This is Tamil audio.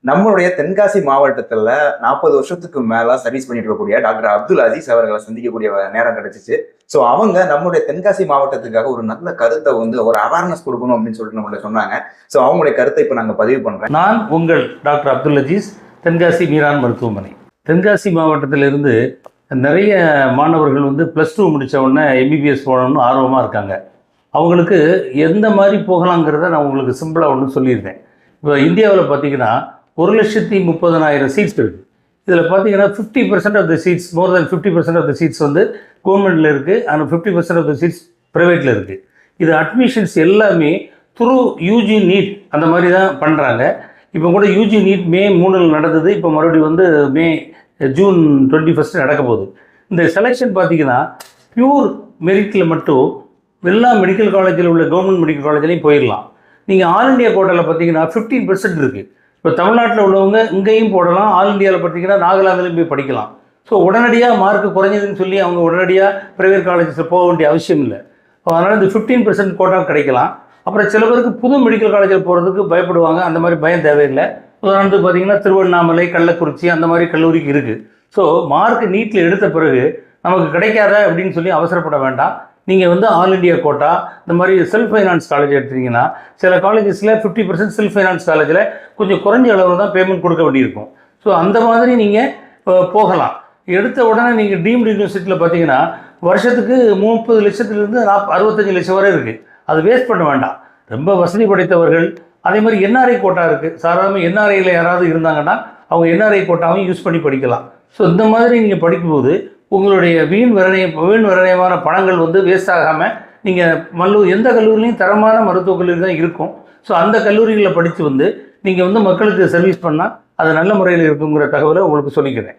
நம்மளுடைய தென்காசி மாவட்டத்துல 40 வருஷத்துக்கு மேல சர்வீஸ் பண்ணிட்டு இருக்கக்கூடிய டாக்டர் அப்துல் அசீஸ் அவர்களை சந்திக்கக்கூடிய நேரம் கிடைச்சிச்சு. ஸோ அவங்க நம்மளுடைய தென்காசி மாவட்டத்துக்காக ஒரு நல்ல கருத்தை ஒரு அவேர்னஸ் கொடுக்கணும் அப்படின்னு சொல்லிட்டு நம்மள சொன்னாங்க. ஸோ அவங்களுடைய கருத்தை இப்போ நாங்கள் பதிவு பண்றேன். நான் உங்கள் டாக்டர் அப்துல் அசீஸ், தென்காசி மீரான் மருத்துவமனை. தென்காசி மாவட்டத்திலிருந்து நிறைய மாணவர்கள் +2 முடித்த உடனே எம்பிபிஎஸ் போகணும்னு ஆர்வமாக இருக்காங்க. அவங்களுக்கு எந்த மாதிரி போகலாங்கிறத நான் உங்களுக்கு சிம்பிளாக ஒன்று சொல்லியிருந்தேன். இப்போ இந்தியாவில் பார்த்தீங்கன்னா 1,30,000 சீட்ஸ் இருக்குது. இதில் பார்த்தீங்கன்னா 50% of the seats, more than 50% of the seats கவர்மெண்ட்டில் இருக்குது. ஆனால் 50% ஆஃப் த சீட்ஸ் ப்ரைவேட்டில் இருக்குது. இது அட்மிஷன்ஸ் எல்லாமே த்ரூ யூஜி நீட் அந்த மாதிரி தான் பண்ணுறாங்க. இப்போ கூட யூஜி நீட் மே 3 நடந்தது. இப்போ மறுபடியும் ஜூன் 21 நடக்க போகுது. இந்த செலெக்ஷன் பார்த்தீங்கன்னா பியூர் மெரிட்டில் மட்டும் எல்லா மெடிக்கல் காலேஜில் உள்ள கவர்மெண்ட் மெடிக்கல் காலேஜ்லேயும் போயிடலாம். நீங்கள் ஆல் இண்டியா கோட்டாவில் பார்த்தீங்கன்னா 15% இருக்குது. இப்போ தமிழ்நாட்டில் உள்ளவங்க இங்கேயும் போடலாம். ஆல் இண்டியாவில் பார்த்தீங்கன்னா நாகாலாந்துலேயும் போய் படிக்கலாம். ஸோ உடனடியாக மார்க் குறைஞ்சதுன்னு சொல்லி அவங்க உடனடியாக ப்ரைவேட் காலேஜஸில் போக வேண்டிய அவசியம் இல்லை. அதனால் இந்த 15% கோட்டா கிடைக்கலாம். அப்புறம் சில பேருக்கு புது மெடிக்கல் காலேஜில் போகிறதுக்கு பயப்படுவாங்க. அந்த மாதிரி பயம் தேவையில்லை. உதாரணத்துக்கு பார்த்தீங்கன்னா திருவண்ணாமலை, கள்ளக்குறிச்சி அந்த மாதிரி கல்லூரிக்கு இருக்குது. ஸோ மார்க் நீட்டில் எடுத்த பிறகு நமக்கு கிடைக்காத அப்படின்னு சொல்லி அவசரப்பட வேண்டாம். நீங்கள் ஆல் இண்டியா கோட்டா இந்த மாதிரி செல்ஃப் ஃபைனான்ஸ் காலேஜ் எடுத்தீங்கன்னா சில காலேஜஸில் 50% செல்ஃப் ஃபைனான்ஸ் காலேஜில் கொஞ்சம் குறைஞ்ச அளவில் தான் பேமெண்ட் கொடுக்க வேண்டியிருக்கும். ஸோ அந்த மாதிரி நீங்கள் போகலாம். எடுத்த உடனே நீங்கள் டீம்டு யூனிவர்சிட்டியில் பார்த்தீங்கன்னா வருஷத்துக்கு 30 லட்சத்துலேருந்து 65 லட்சம் வரை இருக்குது. அது வேஸ்ட் பண்ண வேண்டாம். ரொம்ப வசதி படைத்தவர்கள், அதே மாதிரி என்ஆர்ஐ கோட்டா இருக்குது. சாதாரண என்ஆர்ஐயில் யாராவது இருந்தாங்கன்னா அவங்க என்ஆர்ஐ கோட்டாவையும் யூஸ் பண்ணி படிக்கலாம். ஸோ இந்த மாதிரி நீங்கள் படிக்கும்போது உங்களுடைய வீண் விரயமான பணங்கள் வேஸ்ட் ஆகாமல் நீங்கள் எந்த கல்லூரிலையும் தரமான மருத்துவக் கல்லூரி தான் இருக்கும். ஸோ அந்த கல்லூரிகளில் படித்து நீங்கள் மக்களுக்கு சர்வீஸ் பண்ணால் அது நல்ல முறையில் இருக்குங்கிற தகவலை உங்களுக்கு சொல்லிக்கிறேன்.